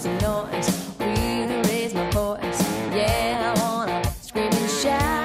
some noise. Really raise my voice. Yeah, I wanna scream and shout.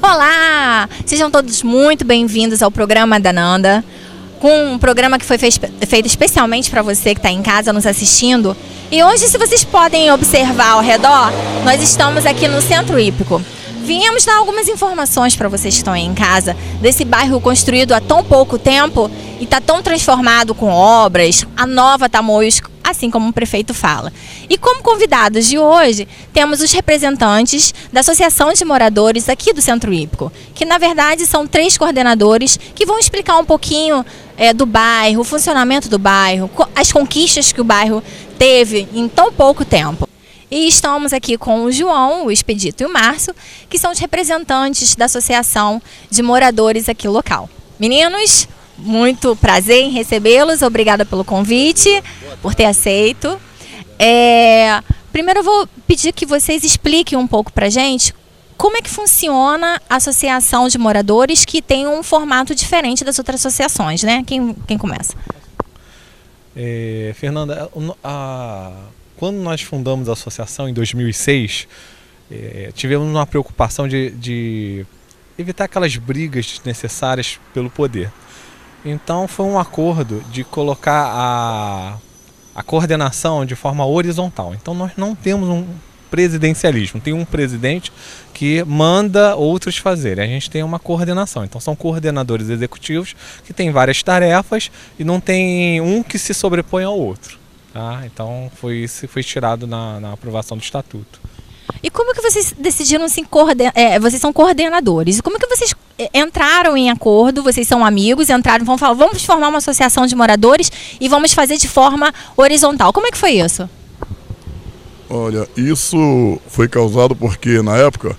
Olá! Sejam todos muito bem-vindos ao programa da Nanda, com um programa que foi feito especialmente para você que está em casa nos assistindo. E hoje, se vocês podem observar ao redor, nós estamos aqui no Centro Hípico. Viemos dar algumas informações para vocês que estão aí em casa, desse bairro construído há tão pouco tempo e está tão transformado com obras, a nova Tamoios, assim como o prefeito fala. E como convidados de hoje, temos os representantes da Associação de Moradores aqui do Centro Hípico, que na verdade são 3 coordenadores que vão explicar um pouquinho do bairro, o funcionamento do bairro, as conquistas que o bairro teve em tão pouco tempo. E estamos aqui com o João, o Expedito e o Márcio, que são os representantes da Associação de Moradores aqui local. Meninos, muito prazer em recebê-los, obrigada pelo convite, por ter aceito. Primeiro eu vou pedir que vocês expliquem um pouco pra gente como é que funciona a Associação de Moradores, que tem um formato diferente das outras associações, né? Quem começa? Fernanda, quando nós fundamos a associação em 2006, tivemos uma preocupação de evitar aquelas brigas desnecessárias pelo poder. Então foi um acordo de colocar a coordenação de forma horizontal. Então nós não temos um presidencialismo, tem um presidente que manda outros fazerem. A gente tem uma coordenação, então são coordenadores executivos que têm várias tarefas e não tem um que se sobrepõe ao outro. Tá? Então foi tirado na aprovação do estatuto. E como que vocês decidiram se coordenar? Vocês são coordenadores. E como que vocês entraram em acordo? Vocês são amigos, entraram, vamos formar uma associação de moradores e vamos fazer de forma horizontal. Como é que foi isso? Olha, isso foi causado porque na época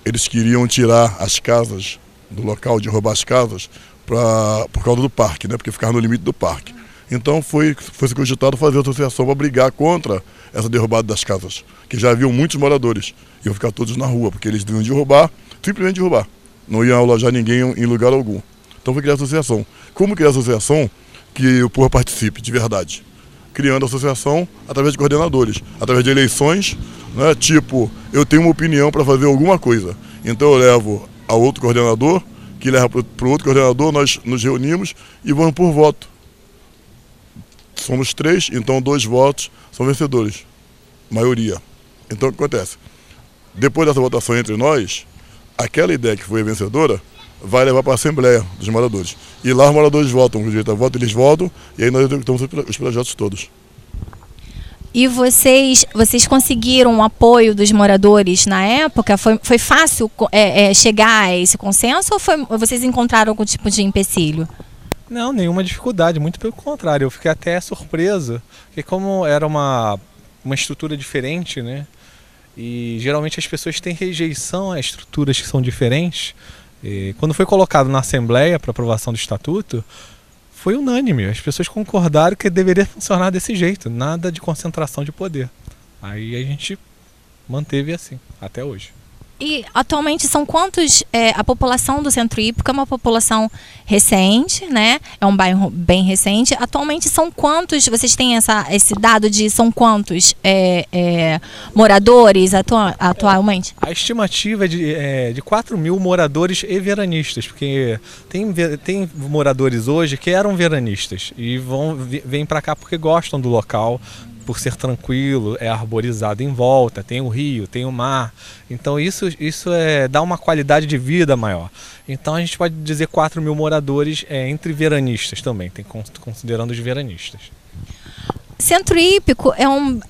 eles queriam tirar as casas do local, de roubar as casas por causa do parque, né? Porque ficava no limite do parque. Então foi se cogitado fazer a associação para brigar contra essa derrubada das casas, que já haviam muitos moradores, iam ficar todos na rua, porque eles deviam derrubar, simplesmente derrubar, não iam alojar ninguém em lugar algum. Então foi criar a associação. Como criar a associação que o povo participe de verdade? Criando a associação através de coordenadores, através de eleições, né? Tipo, eu tenho uma opinião para fazer alguma coisa, então eu levo ao outro coordenador, que leva para o outro coordenador, nós nos reunimos e vamos por voto. Somos 3, então 2 votos são vencedores, maioria. Então o que acontece? Depois dessa votação entre nós, aquela ideia que foi a vencedora vai levar para a Assembleia dos Moradores. E lá os moradores votam, com direito a voto, eles votam e aí nós executamos os projetos todos. E vocês conseguiram o apoio dos moradores na época? Foi fácil chegar a esse consenso ou vocês encontraram algum tipo de empecilho? Não, nenhuma dificuldade, muito pelo contrário, eu fiquei até surpreso, porque como era uma estrutura diferente, né, e geralmente as pessoas têm rejeição a estruturas que são diferentes, e quando foi colocado na Assembleia para aprovação do Estatuto, foi unânime, as pessoas concordaram que deveria funcionar desse jeito, nada de concentração de poder. Aí a gente manteve assim, até hoje. E atualmente são quantos, a população do Centro Hípico é uma população recente, né? É um bairro bem recente. Atualmente são quantos, vocês têm esse dado de são quantos moradores atualmente? A estimativa é de 4.000 moradores e veranistas, porque tem moradores hoje que eram veranistas e vêm para cá porque gostam do local, por ser tranquilo, é arborizado em volta, tem o rio, tem o mar. Então isso dá uma qualidade de vida maior. Então a gente pode dizer 4.000 moradores entre veranistas também, considerando os veranistas. Centro Hípico é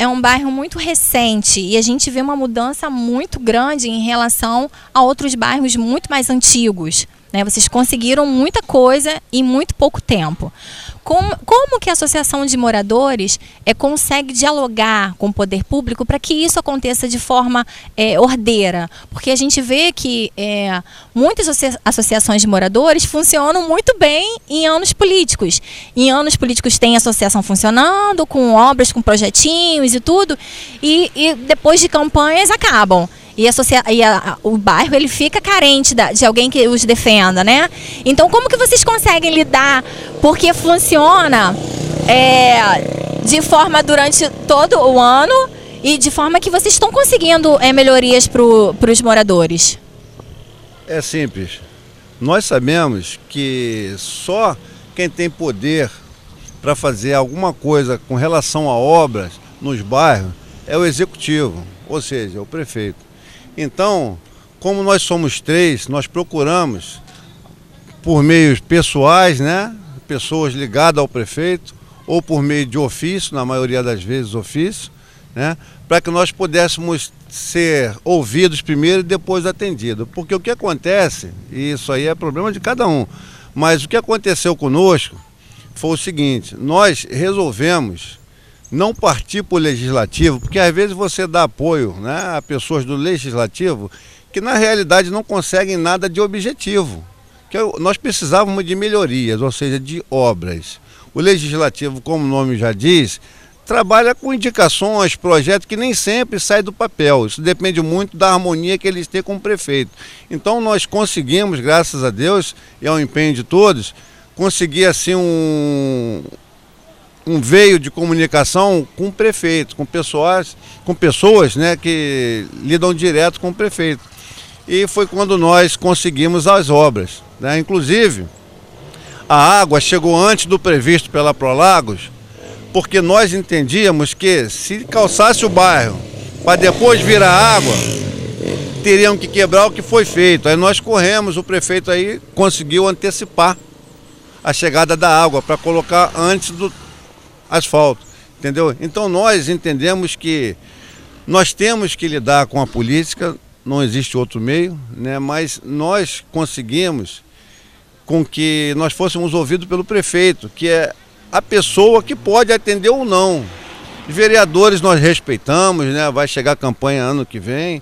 um bairro muito recente e a gente vê uma mudança muito grande em relação a outros bairros muito mais antigos, né? Vocês conseguiram muita coisa em muito pouco tempo. Como que a associação de moradores consegue dialogar com o poder público para que isso aconteça de forma ordeira? Porque a gente vê que muitas associações de moradores funcionam muito bem em anos políticos. Em anos políticos tem associação funcionando, com obras, com projetinhos e tudo, e depois de campanhas acabam. E o bairro ele fica carente de alguém que os defenda, né? Então, como que vocês conseguem lidar? Porque funciona de forma durante todo o ano e de forma que vocês estão conseguindo melhorias para os moradores. É simples. Nós sabemos que só quem tem poder para fazer alguma coisa com relação a obras nos bairros é o executivo, ou seja, o prefeito. Então, como nós somos 3, nós procuramos, por meios pessoais, né, pessoas ligadas ao prefeito, ou por meio de ofício, na maioria das vezes ofício, né, para que nós pudéssemos ser ouvidos primeiro e depois atendidos. Porque o que acontece, e isso aí é problema de cada um, mas o que aconteceu conosco foi o seguinte: nós resolvemos não partir para o legislativo, porque às vezes você dá apoio, né, a pessoas do legislativo que na realidade não conseguem nada de objetivo. Nós precisávamos de melhorias, ou seja, de obras. O legislativo, como o nome já diz, trabalha com indicações, projetos que nem sempre saem do papel. Isso depende muito da harmonia que eles têm com o prefeito. Então nós conseguimos, graças a Deus, e ao empenho de todos, conseguir assim um veio de comunicação com o prefeito, com pessoas, né, que lidam direto com o prefeito. E foi quando nós conseguimos as obras, né? Inclusive, a água chegou antes do previsto pela Prolagos, porque nós entendíamos que se calçasse o bairro para depois vir a água, teriam que quebrar o que foi feito. Aí nós corremos, o prefeito aí conseguiu antecipar a chegada da água para colocar antes do asfalto, entendeu? Então nós entendemos que nós temos que lidar com a política, não existe outro meio, né? Mas nós conseguimos com que nós fôssemos ouvidos pelo prefeito, que é a pessoa que pode atender ou não. Os vereadores nós respeitamos, né? Vai chegar a campanha ano que vem,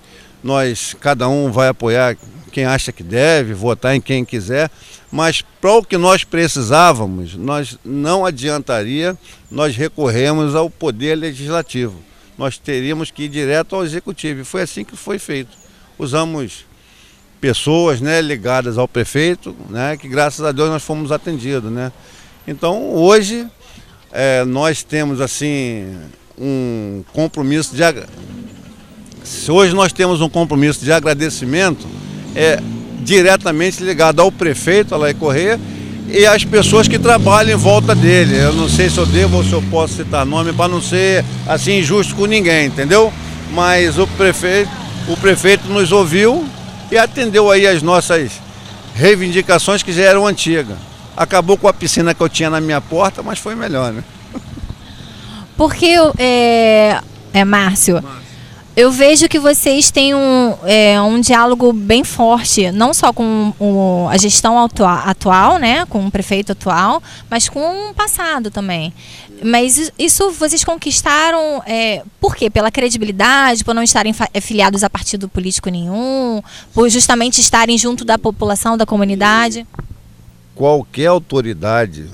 cada um vai apoiar quem acha que deve, votar em quem quiser, mas para o que nós precisávamos, nós não adiantaria nós recorremos ao poder legislativo. Nós teríamos que ir direto ao executivo, e foi assim que foi feito. Usamos pessoas, né, ligadas ao prefeito, né, que graças a Deus nós fomos atendidos, né. Então hoje nós temos assim um compromisso hoje nós temos um compromisso de agradecimento diretamente ligado ao prefeito, Alair Corrêa, e às pessoas que trabalham em volta dele. Eu não sei se eu devo ou se eu posso citar nome para não ser assim injusto com ninguém, entendeu? Mas o prefeito nos ouviu e atendeu aí as nossas reivindicações que já eram antigas. Acabou com a piscina que eu tinha na minha porta, mas foi melhor, né? Porque, Márcio, eu vejo que vocês têm um diálogo bem forte, não só com a gestão atual, né, com o prefeito atual, mas com o passado também. Mas isso vocês conquistaram, por quê? Pela credibilidade, por não estarem filiados a partido político nenhum, por justamente estarem junto da população, da comunidade? Qualquer autoridade,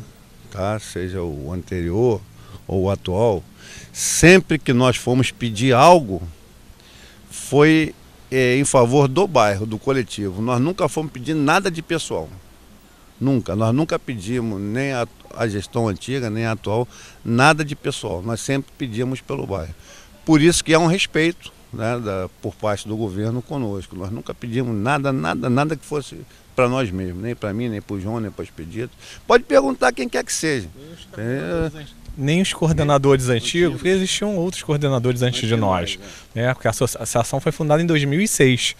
tá, seja o anterior ou o atual, sempre que nós fomos pedir algo, foi em favor do bairro, do coletivo. Nós nunca fomos pedir nada de pessoal. Nunca. Nós nunca pedimos, nem a gestão antiga, nem a atual, nada de pessoal. Nós sempre pedíamos pelo bairro. Por isso que há um respeito, né, por parte do governo conosco. Nós nunca pedimos nada que fosse para nós mesmos. Nem para mim, nem para o João, nem para o Expedito. Pode perguntar quem quer que seja. Nem os coordenadores antigos, porque existiam outros coordenadores antes de nós, né? Porque a associação foi fundada em 2006.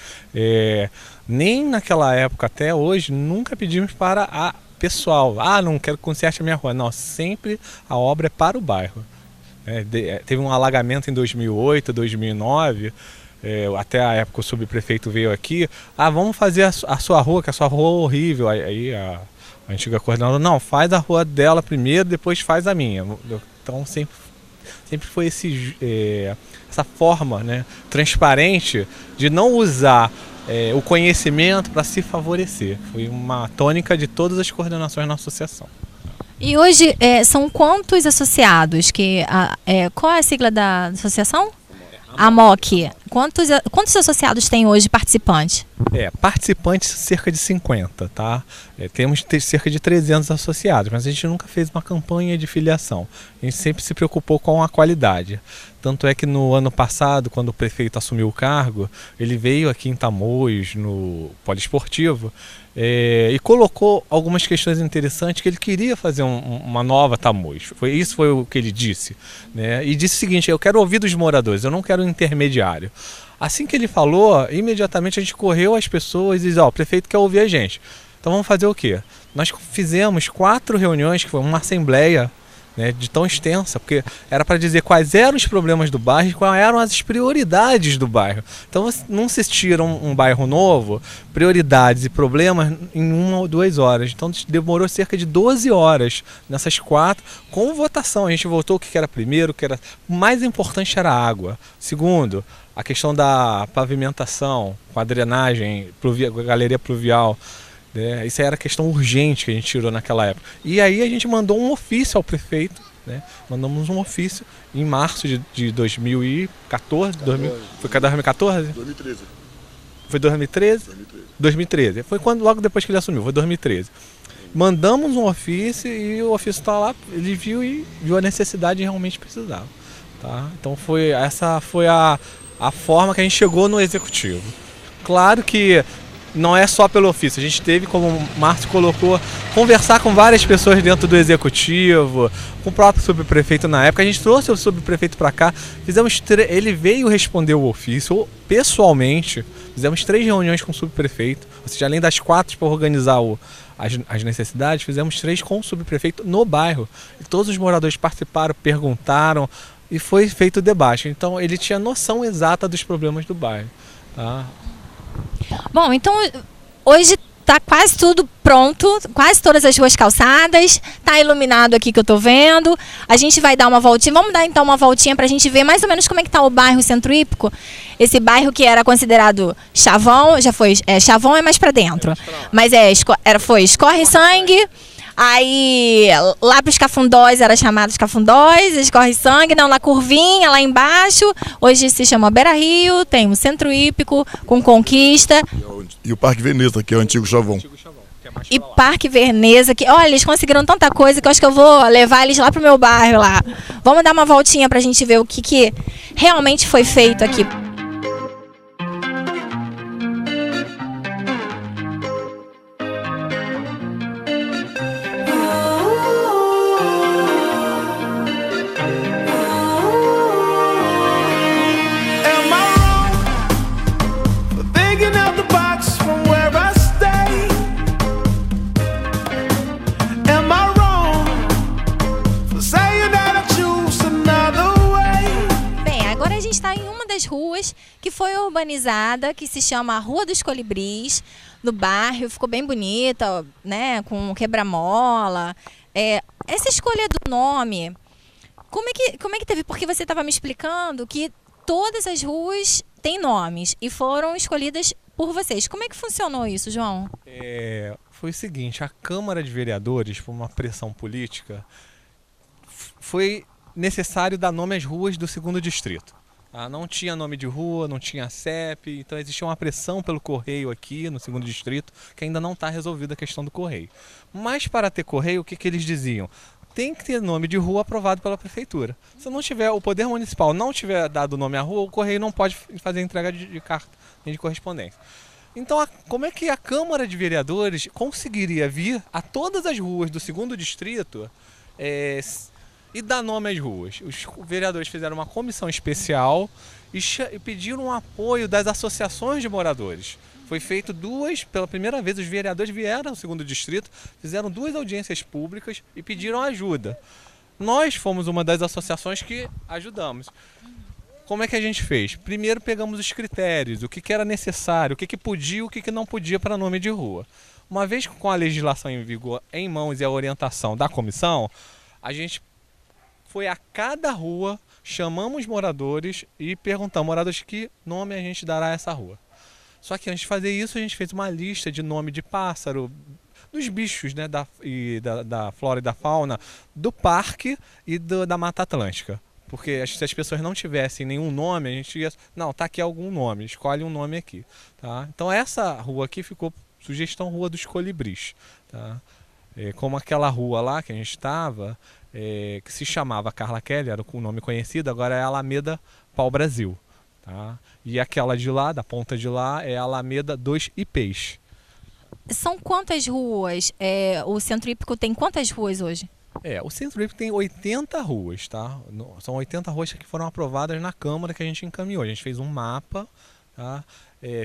Nem naquela época até hoje, nunca pedimos para a pessoal. Não quero que conserte a minha rua. Não, sempre a obra é para o bairro. Teve um alagamento em 2008, 2009, até a época o subprefeito veio aqui, vamos fazer a sua rua, que a sua rua é horrível. Aí a antiga coordenadora, não, faz a rua dela primeiro, depois faz a minha. Então sempre foi essa forma, né, transparente de não usar o conhecimento para se favorecer. Foi uma tônica de todas as coordenações na associação. E hoje são quantos associados? Qual é a sigla da associação? AMOC. Quantos associados tem hoje participantes? Participantes cerca de 50, tá? Temos cerca de 300 associados, mas a gente nunca fez uma campanha de filiação. A gente sempre se preocupou com a qualidade. Tanto é que no ano passado, quando o prefeito assumiu o cargo, ele veio aqui em Tamoios, no poliesportivo, e colocou algumas questões interessantes que ele queria fazer uma nova Tamoios. Isso foi o que ele disse, né? E disse o seguinte: eu quero ouvir dos moradores, eu não quero um intermediário. Assim que ele falou, imediatamente a gente correu às pessoas e disse: o prefeito quer ouvir a gente. Então vamos fazer o quê? Nós fizemos 4 reuniões, que foi uma assembleia, né, de tão extensa, porque era para dizer quais eram os problemas do bairro e quais eram as prioridades do bairro. Então não se tira um bairro novo, prioridades e problemas em 1 ou 2 horas. Então demorou cerca de 12 horas nessas 4, com votação. A gente votou o que era primeiro, o mais importante era a água. Segundo, a questão da pavimentação, com a drenagem, a galeria pluvial. Isso aí era questão urgente que a gente tirou naquela época. E aí a gente mandou um ofício ao prefeito, né? Mandamos um ofício em março de 2014. Foi 2014? 2013. Foi 2013? 2013. Foi logo depois que ele assumiu, foi 2013. Mandamos um ofício e o ofício está lá, ele viu a necessidade e realmente precisava. Tá? Então essa foi a forma que a gente chegou no executivo. Claro que não é só pelo ofício, a gente teve, como o Márcio colocou, conversar com várias pessoas dentro do executivo, com o próprio subprefeito na época. A gente trouxe o subprefeito para cá, ele veio responder o ofício pessoalmente, fizemos 3 reuniões com o subprefeito, ou seja, além das 4 para organizar as necessidades, fizemos 3 com o subprefeito no bairro. E todos os moradores participaram, perguntaram e foi feito o debate. Então ele tinha noção exata dos problemas do bairro. Tá? Bom, então hoje está quase tudo pronto, quase todas as ruas calçadas, está iluminado aqui que eu estou vendo. A gente vai dar uma voltinha, vamos dar então uma voltinha para a gente ver mais ou menos como é que está o bairro Centro Hípico. Esse bairro que era considerado chavão, já foi, chavão é mais para dentro, mas foi escorre sangue. Aí lá para os Cafundós era chamado de Cafundós, escorre sangue, não, na curvinha, lá embaixo, hoje se chama Beira Rio, tem o Centro Hípico com Conquista. E o Parque Veneza, que é o antigo Chavão. E Parque Veneza, que olha, eles conseguiram tanta coisa que eu acho que eu vou levar eles lá pro meu bairro lá. Vamos dar uma voltinha pra gente ver o que realmente foi feito aqui. Ruas que foi urbanizada, que se chama Rua dos Colibris, no bairro, ficou bem bonita, né, com quebra-mola. Essa escolha do nome, como é que teve? Porque você estava me explicando que todas as ruas têm nomes e foram escolhidas por vocês. Como é que funcionou isso, João? Foi o seguinte, a Câmara de Vereadores, por uma pressão política, foi necessário dar nome às ruas do 2º distrito. Não tinha nome de rua, não tinha CEP, então existia uma pressão pelo correio aqui no 2º distrito, que ainda não está resolvida a questão do correio. Mas para ter correio, o que eles diziam? Tem que ter nome de rua aprovado pela prefeitura. Se não tiver, o poder municipal não tiver dado nome à rua, o correio não pode fazer entrega de carta nem de correspondência. Então, como é que a Câmara de Vereadores conseguiria vir a todas as ruas do 2º distrito e dar nome às ruas? Os vereadores fizeram uma comissão especial e pediram um apoio das associações de moradores. Foi feito pela primeira vez, os vereadores vieram ao 2º distrito, fizeram 2 audiências públicas e pediram ajuda. Nós fomos uma das associações que ajudamos. como é que a gente fez? Primeiro pegamos os critérios, o que, que era necessário, o que, que podia e o que, que não podia para nome de rua. Uma vez com a legislação em vigor em mãos e a orientação da comissão, a gente foi a cada rua, chamamos moradores e perguntamos, moradores, que nome a gente dará a essa rua. Só que antes de fazer isso, a gente fez uma lista de nome de pássaro, dos bichos, né, da flora e da fauna, do parque e da Mata Atlântica. Porque se as pessoas não tivessem nenhum nome, a gente ia... Não, tá aqui algum nome, escolhe um nome aqui. Tá? Então essa rua aqui ficou sugestão Rua dos Colibris. Tá? Como aquela rua lá que a gente estava, que se chamava Carla Kelly, era o nome conhecido, agora é Alameda Pau Brasil. Tá? E aquela de lá, da ponta de lá, é Alameda dos Ipês. São quantas ruas? O Centro Hípico tem quantas ruas hoje? O Centro Hípico tem 80 ruas, tá? São 80 ruas que foram aprovadas na Câmara que a gente encaminhou. A gente fez um mapa, tá?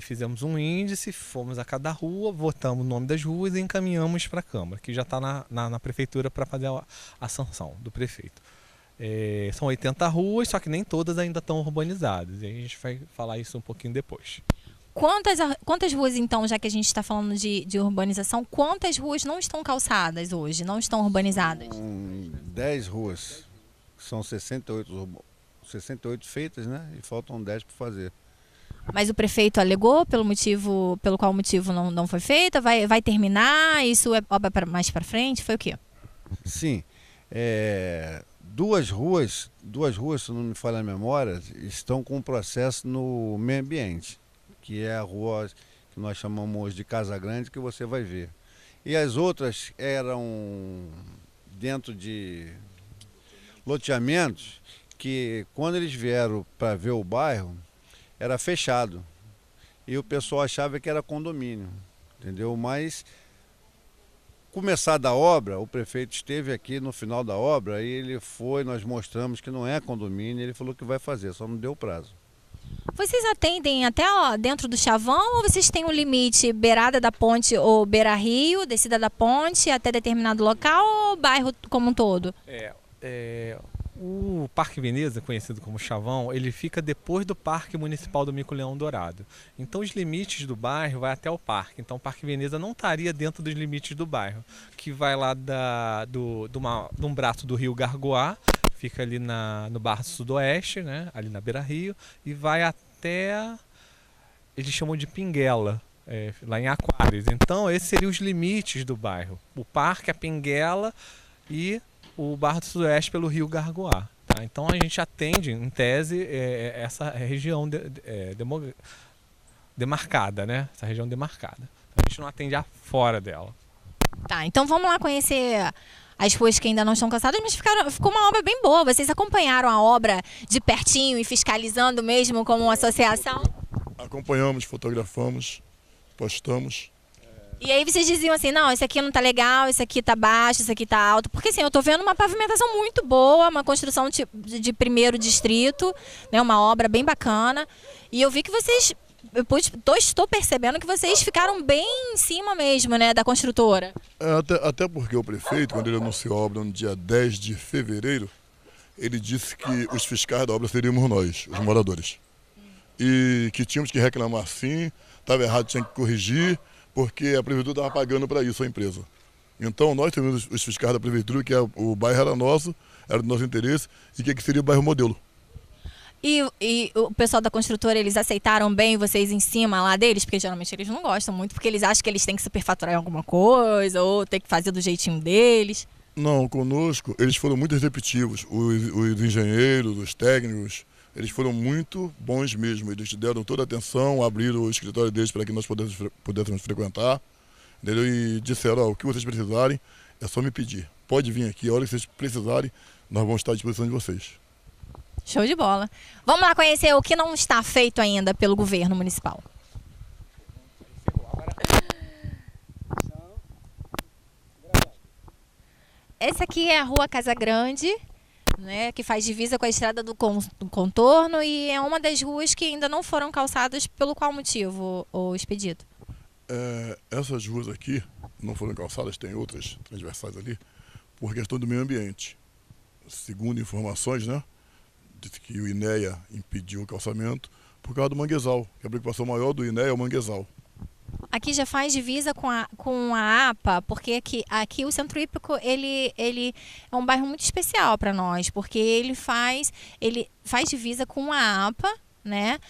Fizemos um índice, fomos a cada rua, votamos o nome das ruas e encaminhamos para a Câmara, que já está na Prefeitura para fazer a sanção do prefeito. São 80 ruas, só que nem todas ainda estão urbanizadas. E a gente vai falar isso um pouquinho depois. Quantas ruas, então, já que a gente está falando de urbanização, quantas ruas não estão calçadas hoje, não estão urbanizadas? 10 ruas, são 68 feitas, né? E faltam 10 para fazer. Mas o prefeito alegou pelo qual motivo não foi feita? Vai terminar? Isso é obra mais para frente? Foi o quê? Sim. Duas ruas, se não me falha a memória, estão com um processo no meio ambiente, que é a rua que nós chamamos hoje de Casa Grande, que você vai ver. E as outras eram dentro de loteamentos que, quando eles vieram para ver o bairro, era fechado. E o pessoal achava que era condomínio, entendeu? Mas, começada a obra, o prefeito esteve aqui no final da obra e nós mostramos que não é condomínio, ele falou que vai fazer, só não deu prazo. Vocês atendem até dentro do chavão ou vocês têm um limite beirada da ponte ou beira-rio, descida da ponte até determinado local ou bairro como um todo? O Parque Veneza, conhecido como Chavão, ele fica depois do Parque Municipal do Mico-Leão Dourado. Então os limites do bairro vai até o parque. Então o Parque Veneza não estaria dentro dos limites do bairro, que vai lá de um braço do rio Gargoá, fica ali no Barra Sudoeste, né, ali na beira-rio, e vai até, eles chamam de Pinguela, lá em Aquários. Então esses seriam os limites do bairro. O parque, a Pinguela e o Barra do Sudoeste pelo rio Gargoá. Tá? Então a gente atende, em tese, essa região demarcada, né? Essa região demarcada. A gente não atende fora dela. Tá, então vamos lá conhecer as ruas que ainda não estão calçadas, mas ficou uma obra bem boa. Vocês acompanharam a obra de pertinho e fiscalizando mesmo como uma associação? Acompanhamos, fotografamos, postamos. E aí vocês diziam assim, não, isso aqui não tá legal, isso aqui tá baixo, isso aqui tá alto. Porque assim, eu tô vendo uma pavimentação muito boa, uma construção de primeiro distrito, né, uma obra bem bacana. E eu vi que vocês, estou percebendo que vocês ficaram bem em cima mesmo, né, da construtora. Até porque o prefeito, quando ele anunciou a obra no dia 10 de fevereiro, ele disse que os fiscais da obra seríamos nós, os moradores. E que tínhamos que reclamar sim, estava errado, tinha que corrigir, porque a prefeitura estava pagando para isso a empresa. Então nós temos os fiscais da prefeitura, que o bairro era nosso, era do nosso interesse, e que seria o bairro modelo. E o pessoal da construtora, eles aceitaram bem vocês em cima lá deles? Porque geralmente eles não gostam muito, porque eles acham que eles têm que superfaturar em alguma coisa, ou ter que fazer do jeitinho deles. Não, conosco eles foram muito receptivos, os engenheiros, os técnicos, eles foram muito bons mesmo, eles deram toda a atenção, abriram o escritório deles para que nós pudéssemos frequentar, entendeu? E disseram, o que vocês precisarem, é só me pedir. Pode vir aqui, a hora que vocês precisarem, nós vamos estar à disposição de vocês. Show de bola. Vamos lá conhecer o que não está feito ainda pelo governo municipal. Essa aqui é a Rua Casa Grande, né, que faz divisa com a estrada do contorno e é uma das ruas que ainda não foram calçadas. Pelo qual motivo, o Expedito? Essas ruas aqui não foram calçadas, tem outras transversais ali, por questão do meio ambiente. Segundo informações, né, disse que o INEA impediu o calçamento por causa do manguezal, que a preocupação maior do INEA é o manguezal. Aqui já faz divisa com a APA, porque aqui o Centro Hípico ele é um bairro muito especial para nós, porque ele faz divisa com a APA, né?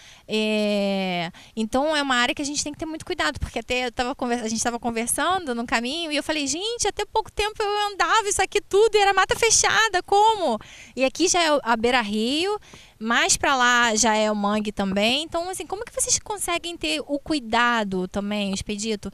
Então é uma área que a gente tem que ter muito cuidado, porque até a gente estava conversando no caminho e eu falei, gente, até pouco tempo eu andava isso aqui tudo e era mata fechada, como? E aqui já é a Beira-Rio, mais para lá já é o mangue também. Então, assim, como que vocês conseguem ter o cuidado também, Expedito,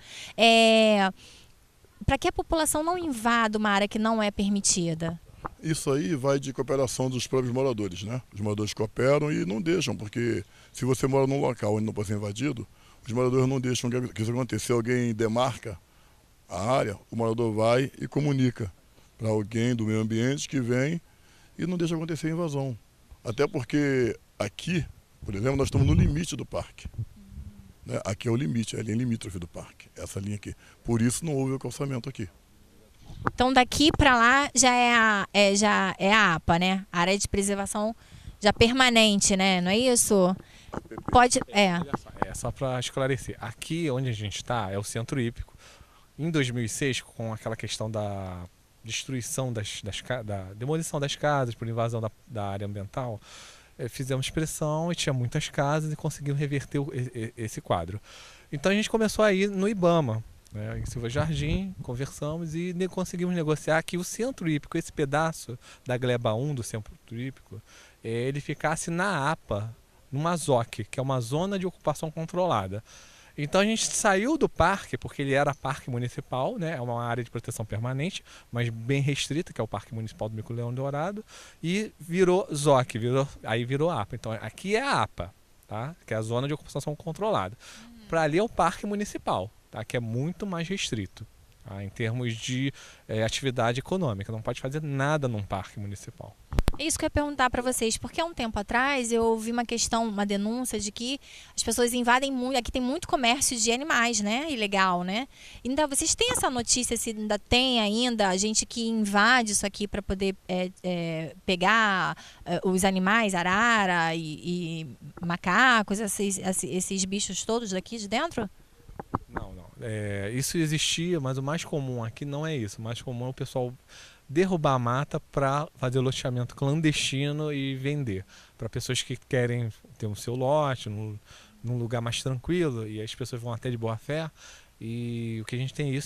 para que a população não invada uma área que não é permitida? Isso aí vai de cooperação dos próprios moradores, né? Os moradores cooperam e não deixam, porque se você mora num local onde não pode ser invadido, os moradores não deixam que isso aconteça. Se alguém demarca a área, o morador vai e comunica para alguém do meio ambiente que vem e não deixa acontecer a invasão. Até porque aqui, por exemplo, nós estamos no limite do parque. Né? Aqui é o limite, é a linha limítrofe do parque, essa linha aqui. Por isso não houve o calçamento aqui. Então daqui para lá já é a APA, né? A área de preservação já permanente, né? Não é isso? Pode. Só para esclarecer. Aqui onde a gente está é o Centro Hípico. Em 2006, com aquela questão da destruição da demolição das casas por invasão da área ambiental, fizemos pressão e tinha muitas casas e conseguimos reverter esse quadro. Então a gente começou a ir no IBAMA, em Silva Jardim, conversamos e conseguimos negociar que o Centro Hípico, esse pedaço da gleba 1 do Centro Hípico, ele ficasse na APA, numa ZOC, que é uma zona de ocupação controlada. Então a gente saiu do parque, porque ele era parque municipal, né? É uma área de proteção permanente, mas bem restrita, que é o Parque Municipal do Mico-Leão Dourado, e virou ZOC, aí virou APA. Então aqui é a APA, tá? Que é a zona de ocupação controlada. Para ali é o Parque Municipal, tá? Que é muito mais restrito, tá? Em termos de atividade econômica. Não pode fazer nada num parque municipal. É isso que eu ia perguntar para vocês, porque há um tempo atrás eu ouvi uma denúncia de que as pessoas invadem muito, aqui tem muito comércio de animais, né? Ilegal, né? Ainda vocês têm essa notícia, se ainda tem ainda gente que invade isso aqui para poder pegar os animais, arara e macacos, esses bichos todos daqui de dentro? Não. Isso existia, mas o mais comum aqui não é isso. O mais comum é o pessoal derrubar a mata para fazer loteamento clandestino e vender para pessoas que querem ter o seu lote num lugar mais tranquilo, e as pessoas vão até de boa fé. E o que a gente tem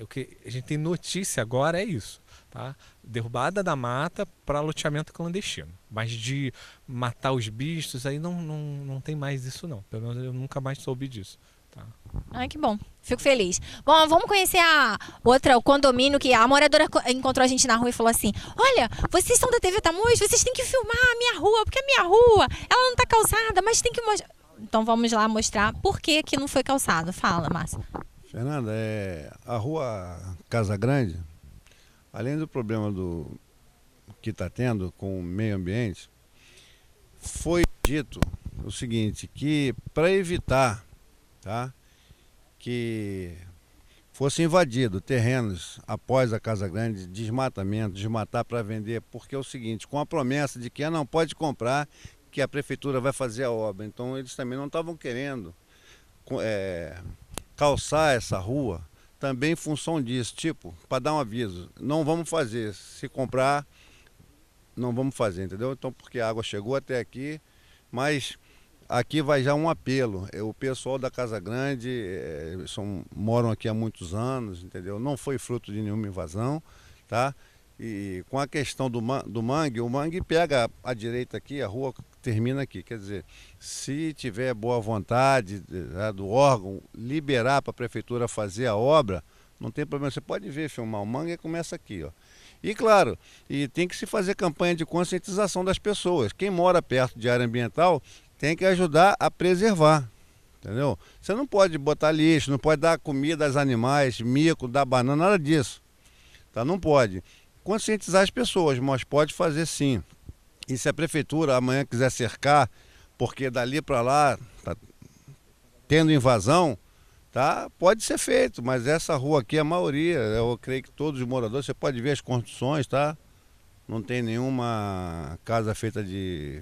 o que a gente tem notícia agora é isso, tá? Derrubada da mata para loteamento clandestino, mas de matar os bichos aí não tem mais isso não. Pelo menos eu nunca mais soube disso. Tá. Ai, que bom. Fico feliz. Bom, vamos conhecer o condomínio que a moradora encontrou a gente na rua e falou assim: olha, vocês são da TV Tamoios, vocês têm que filmar a minha rua, porque a minha rua, ela não tá calçada, mas tem que mostrar. Então vamos lá mostrar por que não foi calçado. Fala, Márcio. Fernanda, a rua Casa Grande, além do problema que está tendo com o meio ambiente, foi dito o seguinte, que para evitar, tá, que fosse invadido terrenos após a Casa Grande, desmatar para vender, porque é o seguinte, com a promessa de que não pode comprar, que a prefeitura vai fazer a obra. Então eles também não estavam querendo calçar essa rua também em função disso, tipo, para dar um aviso, não vamos fazer, se comprar, não vamos fazer, entendeu? Então, porque a água chegou até aqui, mas aqui vai já um apelo, o pessoal da Casa Grande moram aqui há muitos anos, entendeu? Não foi fruto de nenhuma invasão, tá? E com a questão do mangue, o mangue pega à direita aqui, a rua termina aqui, quer dizer, se tiver boa vontade do órgão liberar para a prefeitura fazer a obra, não tem problema, você pode filmar o mangue começa aqui, ó. E claro, tem que se fazer campanha de conscientização das pessoas, quem mora perto de área ambiental tem que ajudar a preservar, entendeu? Você não pode botar lixo, não pode dar comida aos animais, mico, dar banana, nada disso, tá? Não pode. Conscientizar as pessoas, mas pode fazer sim. E se a prefeitura amanhã quiser cercar, porque dali para lá tá tendo invasão, tá? Pode ser feito, mas essa rua aqui, a maioria, eu creio que todos os moradores, você pode ver as construções, tá? não tem nenhuma casa feita de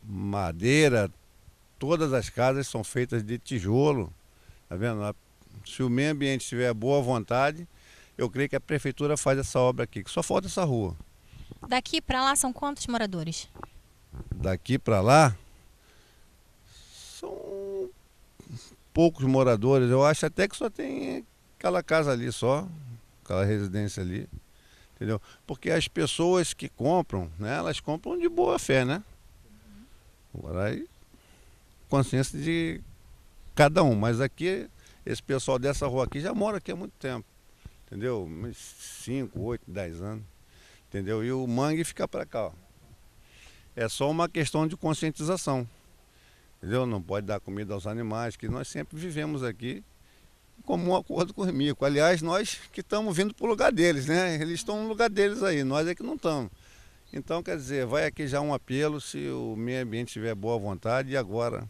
madeira, todas as casas são feitas de tijolo, tá vendo? Se o meio ambiente tiver boa vontade, eu creio que a prefeitura faz essa obra aqui, que só falta essa rua. Daqui para lá são quantos moradores? Daqui para lá são poucos moradores, eu acho até que só tem aquela casa ali só, aquela residência ali, entendeu? Porque as pessoas que compram, né, elas compram de boa fé, né? Agora aí, consciência de cada um, mas aqui, esse pessoal dessa rua aqui já mora aqui há muito tempo, entendeu? Uns 5, 8, 10 anos, entendeu? E o mangue fica para cá, ó. É só uma questão de conscientização, entendeu? Não pode dar comida aos animais, que nós sempre vivemos aqui em comum acordo com os micos. Aliás, nós que estamos vindo para o lugar deles, né? Eles estão no lugar deles aí, nós é que não estamos. Então, quer dizer, vai aqui já um apelo, se o meio ambiente tiver boa vontade, e agora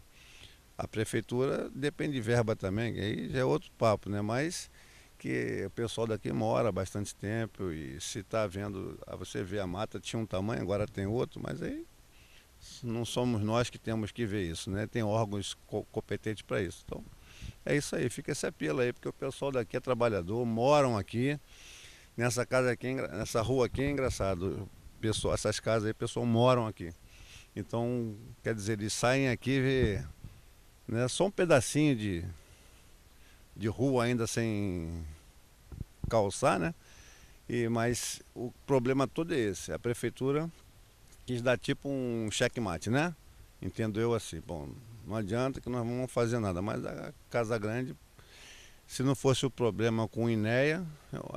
a prefeitura depende de verba também, que aí já é outro papo, né? Mas que o pessoal daqui mora há bastante tempo e se está vendo, você vê a mata tinha um tamanho, agora tem outro, mas aí não somos nós que temos que ver isso, né? Tem órgãos competentes para isso. Então, é isso aí, fica esse apelo aí, porque o pessoal daqui é trabalhador, moram aqui, nessa casa aqui, nessa rua aqui é engraçado, pessoal, essas casas aí, pessoal moram aqui. Então, quer dizer, eles saem aqui e vê, né, só um pedacinho de rua ainda sem calçar, né? Mas o problema todo é esse, a prefeitura quis dar tipo um checkmate, né? Entendo eu assim, bom, não adianta que nós não vamos fazer nada, mas a Casa Grande, se não fosse o problema com o INEA,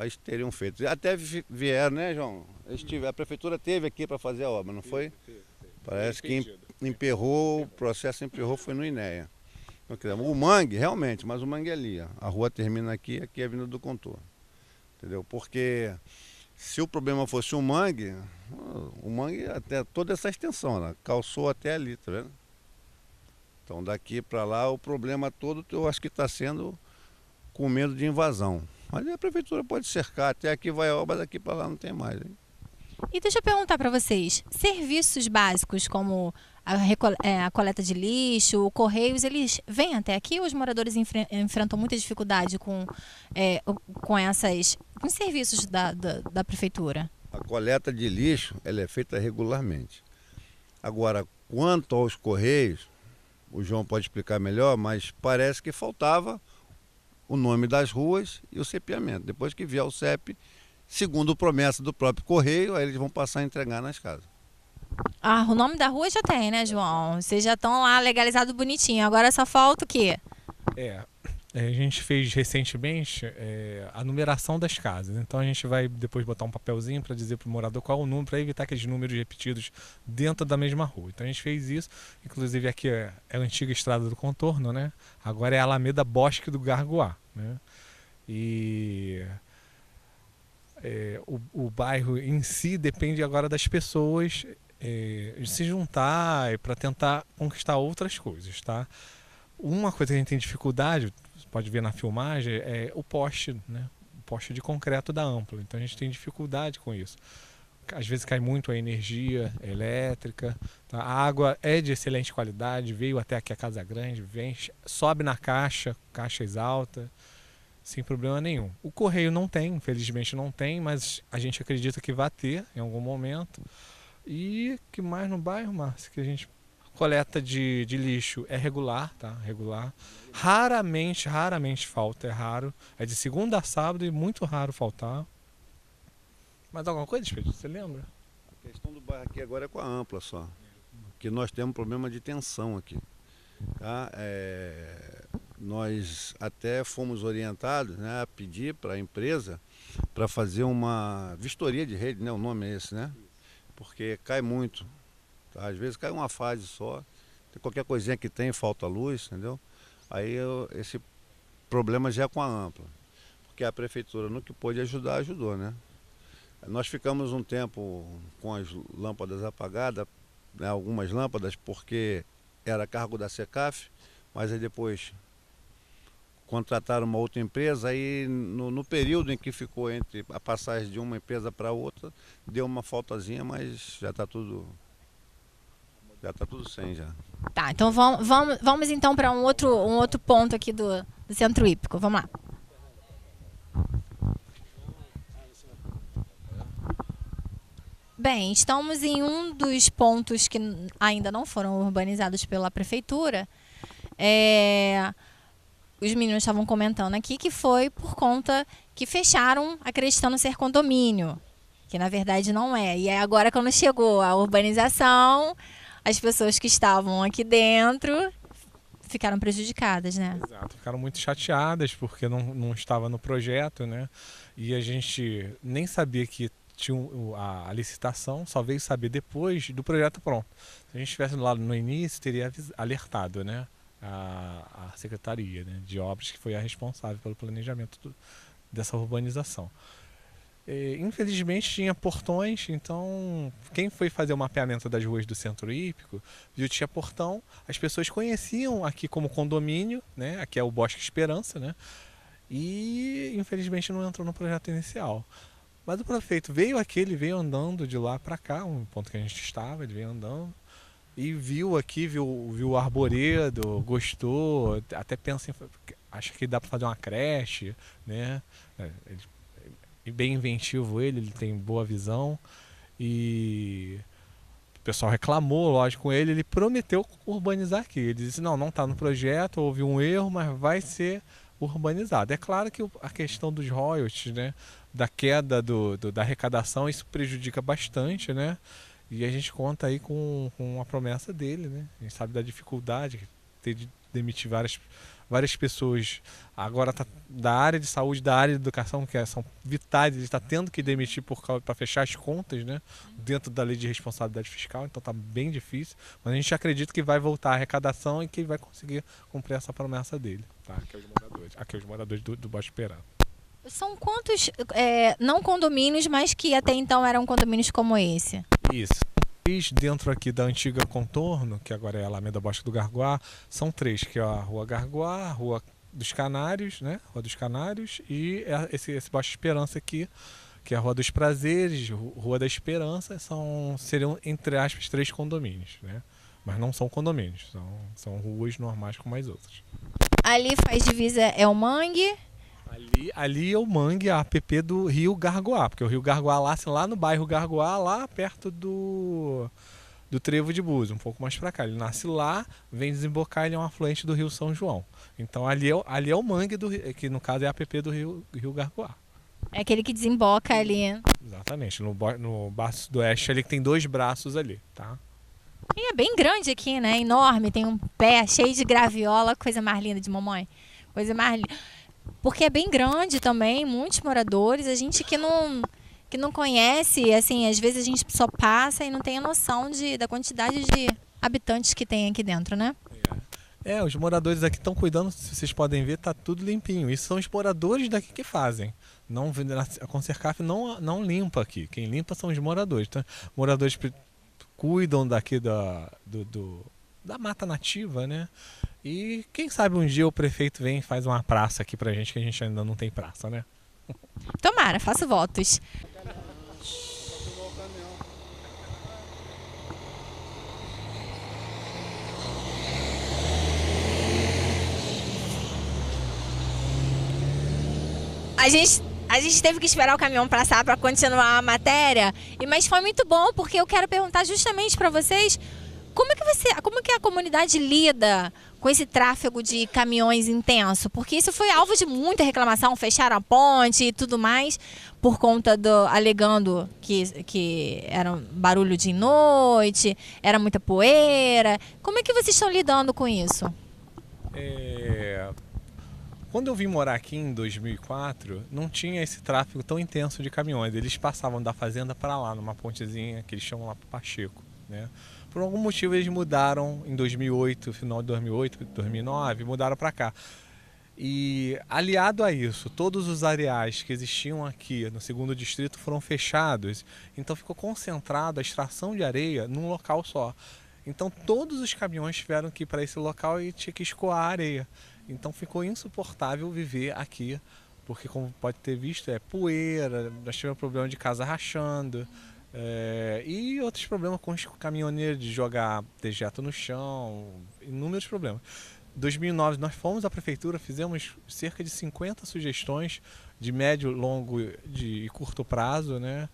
eles teriam feito. Até vieram, né, João? A prefeitura teve aqui para fazer a obra, não foi? Parece que emperrou, o processo emperrou, foi no INEA. O mangue, realmente, mas o mangue é ali, ó. A rua termina aqui, aqui é a Avenida do Contorno. Entendeu? Porque se o problema fosse o mangue até toda essa extensão, né? Calçou até ali, tá vendo? Então daqui para lá o problema todo eu acho que está sendo com medo de invasão. Mas a prefeitura pode cercar, até aqui vai a obra, daqui para lá não tem mais, hein? E deixa eu perguntar para vocês, serviços básicos como a coleta de lixo, correios, eles vêm até aqui ou os moradores enfrentam muita dificuldade com os serviços da prefeitura? A coleta de lixo ela é feita regularmente. Agora, quanto aos correios, o João pode explicar melhor, mas parece que faltava o nome das ruas e o CEPamento. Depois que vier o CEP, segundo promessa do próprio correio, aí eles vão passar a entregar nas casas. Ah, o nome da rua já tem, né, João? Vocês já estão lá legalizados bonitinho. Agora só falta o quê? A gente fez recentemente a numeração das casas. Então a gente vai depois botar um papelzinho para dizer para o morador qual é o número, para evitar aqueles números repetidos dentro da mesma rua. Então a gente fez isso. Inclusive aqui é a antiga Estrada do Contorno, né? Agora é a Alameda Bosque do Gargoá, né? E o bairro em si depende agora das pessoas se juntar para tentar conquistar outras coisas, tá? Uma coisa que a gente tem dificuldade, você pode ver na filmagem, é o poste, né? O poste de concreto da Ampla. Então a gente tem dificuldade com isso. Às vezes cai muito a energia elétrica, tá? A água é de excelente qualidade, veio até aqui a Casa Grande, sobe na caixas altas, sem problema nenhum. O correio não tem, infelizmente não tem, mas a gente acredita que vai ter em algum momento. E que mais no bairro, Márcio, que a gente... Coleta de lixo é regular, tá? Regular. Raramente falta, é raro. É de segunda a sábado e muito raro faltar. Mais alguma coisa, Expedito? Você lembra? A questão do bairro aqui agora é com a Ampla só. Porque nós temos um problema de tensão aqui. Tá? Nós até fomos orientados, né, a pedir para a empresa para fazer uma vistoria de rede, né? O nome é esse, né? Porque cai muito. Às vezes cai uma fase só, tem qualquer coisinha que tem, falta luz, entendeu? Aí esse problema já é com a Ampla, porque a prefeitura no que pôde ajudar, ajudou, né? Nós ficamos um tempo com as lâmpadas apagadas, né, algumas lâmpadas, porque era cargo da SECAF, mas aí depois, contrataram uma outra empresa, aí no período em que ficou entre a passagem de uma empresa para outra, deu uma faltazinha, mas já está tudo sem já. Tá, então vamos então para um outro ponto aqui do Centro Hípico. Vamos lá. Bem, estamos em um dos pontos que ainda não foram urbanizados pela prefeitura. Os meninos estavam comentando aqui que foi por conta que fecharam acreditando ser condomínio, que na verdade não é. E aí agora, quando chegou a urbanização, as pessoas que estavam aqui dentro ficaram prejudicadas, né? Exato, ficaram muito chateadas porque não estava no projeto, né? E a gente nem sabia que tinha a licitação, só veio saber depois do projeto pronto. Se a gente estivesse lá no início, teria alertado, né? A Secretaria, né, de Obras, que foi a responsável pelo planejamento dessa urbanização. Infelizmente tinha portões, então quem foi fazer o mapeamento das ruas do Centro Hípico viu que tinha portão, as pessoas conheciam aqui como condomínio, né, aqui é o Bosque Esperança, né, e infelizmente não entrou no projeto inicial. Mas o prefeito veio aqui, ele veio andando de lá para cá, um ponto que a gente estava, ele veio andando e viu aqui, viu o arboredo, gostou, até pensa acha que dá para fazer uma creche, né, e bem inventivo ele tem boa visão, e o pessoal reclamou, lógico, com ele prometeu urbanizar aqui. Ele disse, não está no projeto, houve um erro, mas vai ser urbanizado. É claro que a questão dos royalties, né, da queda da arrecadação, isso prejudica bastante, né, e a gente conta aí com a promessa dele, né, a gente sabe da dificuldade de demitir várias pessoas agora da área de saúde, da área de educação, que são vitais, ele está tendo que demitir para fechar as contas, né, dentro da lei de responsabilidade fiscal, então está bem difícil, mas a gente acredita que vai voltar a arrecadação e que vai conseguir cumprir essa promessa dele, tá? Aqui é os moradores do Bosque Esperança. São quantos não condomínios, mas que até então eram condomínios como esse? Isso. Dentro aqui da antiga Contorno, que agora é a Alameda Bosque do Garguá, são 3, que é a Rua Garguá, a Rua dos Canários, né? Rua dos Canários, e esse Bosque Esperança aqui, que é a Rua dos Prazeres, Rua da Esperança, seriam, entre aspas, 3 condomínios, né? Mas não são condomínios, são ruas normais como as outras. Ali faz divisa é o Mangue? Ali é o Mangue, a APP do Rio Garguá, porque o Rio Garguá lá no bairro Garguá, lá perto do Trevo de Búzios, um pouco mais para cá. Ele nasce lá, vem desembocar, ele é um afluente do Rio São João. Então ali é o Mangue, que no caso é a APP do Rio Garguá. É aquele que desemboca ali. Exatamente, no braço do oeste ali, que tem 2 braços ali, tá? E é bem grande aqui, né? Enorme, tem um pé cheio de graviola, coisa mais linda de mamãe. Coisa mais linda. Porque é bem grande também, muitos moradores, a gente que não conhece, assim, às vezes a gente só passa e não tem a noção da quantidade de habitantes que tem aqui dentro, né? Os moradores aqui estão cuidando, se vocês podem ver, tá tudo limpinho. Isso são os moradores daqui que fazem. A Concercaf não limpa aqui, quem limpa são os moradores. Então, moradores cuidam daqui da mata nativa, né? E quem sabe um dia o prefeito vem e faz uma praça aqui pra gente, que a gente ainda não tem praça, né? Tomara, faço votos. A gente teve que esperar o caminhão passar para continuar a matéria, mas foi muito bom, porque eu quero perguntar justamente para vocês como que a comunidade lida com esse tráfego de caminhões intenso? Porque isso foi alvo de muita reclamação, fecharam a ponte e tudo mais, por conta alegando que era um barulho de noite, era muita poeira. Como é que vocês estão lidando com isso? Quando eu vim morar aqui em 2004, não tinha esse tráfego tão intenso de caminhões. Eles passavam da fazenda para lá, numa pontezinha que eles chamam lá para Pacheco, né? Por algum motivo eles mudaram em 2008, final de 2008, 2009, mudaram para cá. E aliado a isso, todos os areais que existiam aqui no 2º distrito foram fechados, então ficou concentrada a extração de areia num local só. Então todos os caminhões tiveram que ir para esse local e tinha que escoar a areia. Então ficou insuportável viver aqui, porque como pode ter visto, é poeira, nós tivemos problema de casa rachando, e outros problemas com os caminhoneiros de jogar dejeto no chão, inúmeros problemas. Em 2009 nós fomos à prefeitura, fizemos cerca de 50 sugestões de médio, longo e curto prazo, né?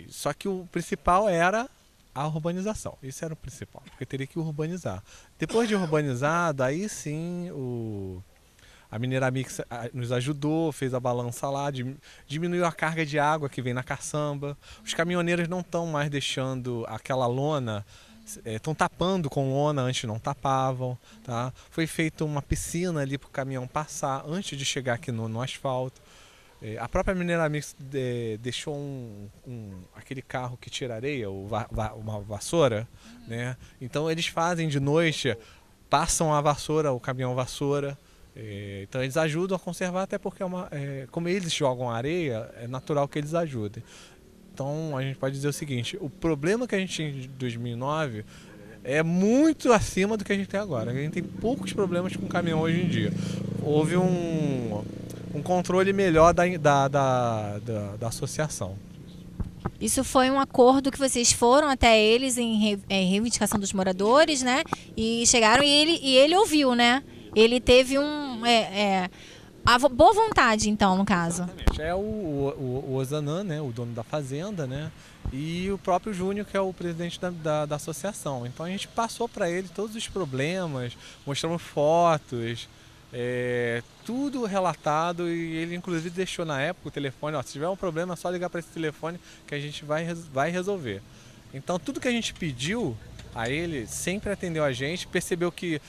Só que o principal era a urbanização, isso era o principal, porque teria que urbanizar. Depois de urbanizado, aí sim a Mineramix nos ajudou, fez a balança lá, diminuiu a carga de água que vem na caçamba. Os caminhoneiros não estão mais deixando aquela lona, estão tapando com lona, antes não tapavam. Tá? Foi feita uma piscina ali para o caminhão passar antes de chegar aqui no asfalto. A própria Mineramix deixou aquele carro que tira areia, uma vassoura, né? Então eles fazem de noite, passam a vassoura, o caminhão vassoura. Então eles ajudam a conservar, até porque como eles jogam areia, é natural que eles ajudem. Então a gente pode dizer o seguinte, o problema que a gente tinha em 2009 é muito acima do que a gente tem agora. A gente tem poucos problemas com caminhão hoje em dia. Houve um controle melhor da associação. Isso foi um acordo que vocês foram até eles em reivindicação dos moradores, né? E chegaram e ele ouviu, né? Ele teve a boa vontade, então, no caso. Exatamente. É o Ozanan, né, o dono da fazenda, né, e o próprio Júnior, que é o presidente da associação. Então a gente passou para ele todos os problemas, mostramos fotos, tudo relatado, e ele inclusive deixou na época o telefone, se tiver um problema é só ligar para esse telefone que a gente vai resolver. Então tudo que a gente pediu a ele, sempre atendeu a gente, percebeu que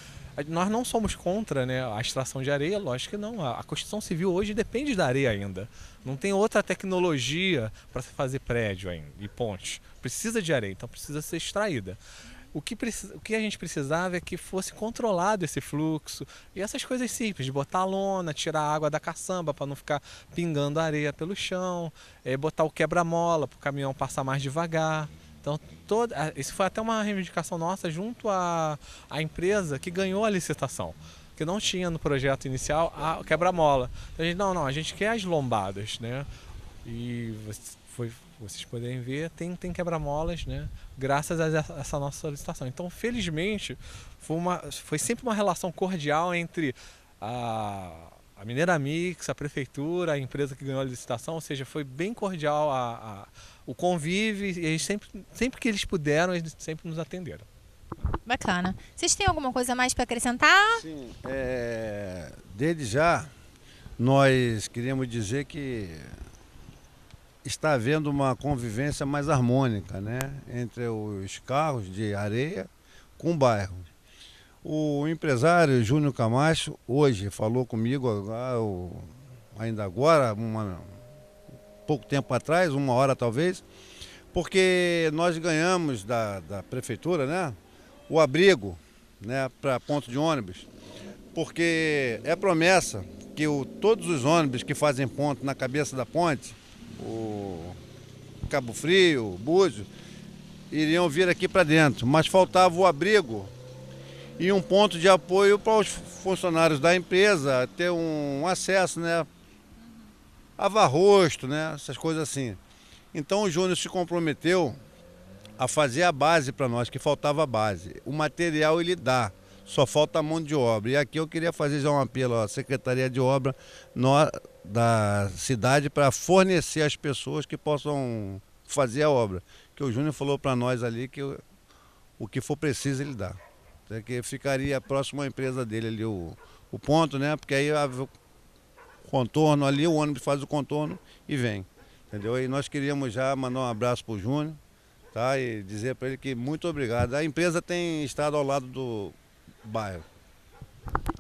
nós não somos contra, né, a extração de areia, lógico que não. A construção civil hoje depende da areia ainda. Não tem outra tecnologia para se fazer prédio ainda e pontes. Precisa de areia, então precisa ser extraída. O que a gente precisava é que fosse controlado esse fluxo e essas coisas simples, de botar a lona, tirar a água da caçamba para não ficar pingando areia pelo chão, botar o quebra-mola para o caminhão passar mais devagar. Então, isso foi até uma reivindicação nossa junto à empresa que ganhou a licitação, que não tinha no projeto inicial a quebra-mola. Então, a gente, a gente quer as lombadas, né? E vocês podem ver, tem quebra-molas, né? Graças a essa nossa solicitação. Então, felizmente, foi sempre uma relação cordial entre a Mineramix, a prefeitura, a empresa que ganhou a licitação, ou seja, foi bem cordial o convívio, e eles sempre que eles puderam, eles sempre nos atenderam. Bacana. Vocês têm alguma coisa mais para acrescentar? Sim, desde já, nós queríamos dizer que está havendo uma convivência mais harmônica, né, entre os carros de areia com o bairro. O empresário Júnior Camacho hoje falou comigo, ainda agora, pouco tempo atrás, 1 hora talvez, porque nós ganhamos da prefeitura, né, o abrigo, né, para ponto de ônibus, porque é promessa que todos os ônibus que fazem ponto na cabeça da ponte, o Cabo Frio, o Búzios, iriam vir aqui para dentro, mas faltava o abrigo e um ponto de apoio para os funcionários da empresa ter um acesso, né, avarrosto, né, essas coisas assim. Então o Júnior se comprometeu a fazer a base para nós, que faltava a base. O material ele dá, só falta a mão de obra. E aqui eu queria fazer já um apelo à Secretaria de Obra da cidade para fornecer as pessoas que possam fazer a obra. Que o Júnior falou para nós ali que o que for preciso ele dá. Que ficaria próximo à empresa dele ali o ponto, né? Porque aí o contorno ali, o ônibus faz o contorno e vem. Entendeu? E nós queríamos já mandar um abraço para o Júnior, tá? E dizer para ele que muito obrigado. A empresa tem estado ao lado do bairro.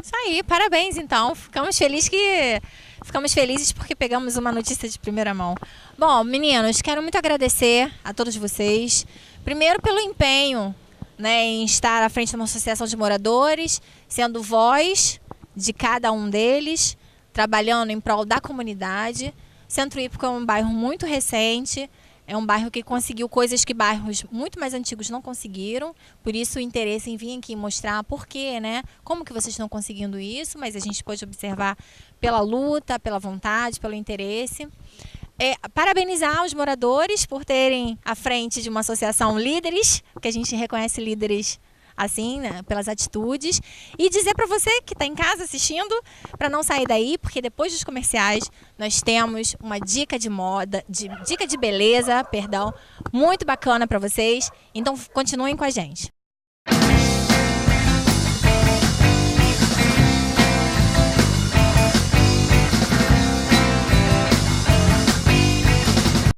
Isso aí, parabéns então. Ficamos felizes porque pegamos uma notícia de primeira mão. Bom, meninos, quero muito agradecer a todos vocês. Primeiro pelo empenho, né, em estar à frente de uma associação de moradores, sendo voz de cada um deles, trabalhando em prol da comunidade. Centro Hípico é um bairro muito recente, É um bairro que conseguiu coisas que bairros muito mais antigos não conseguiram, por isso o interesse em vir aqui mostrar por quê, né? Como que vocês estão conseguindo isso, mas a gente pode observar pela luta, pela vontade, pelo interesse. Parabenizar os moradores por terem à frente de uma associação líderes, porque a gente reconhece líderes assim, né, pelas atitudes, e dizer para você que está em casa assistindo para não sair daí, porque depois dos comerciais nós temos uma dica de moda, dica de beleza, perdão, muito bacana para vocês. Então continuem com a gente.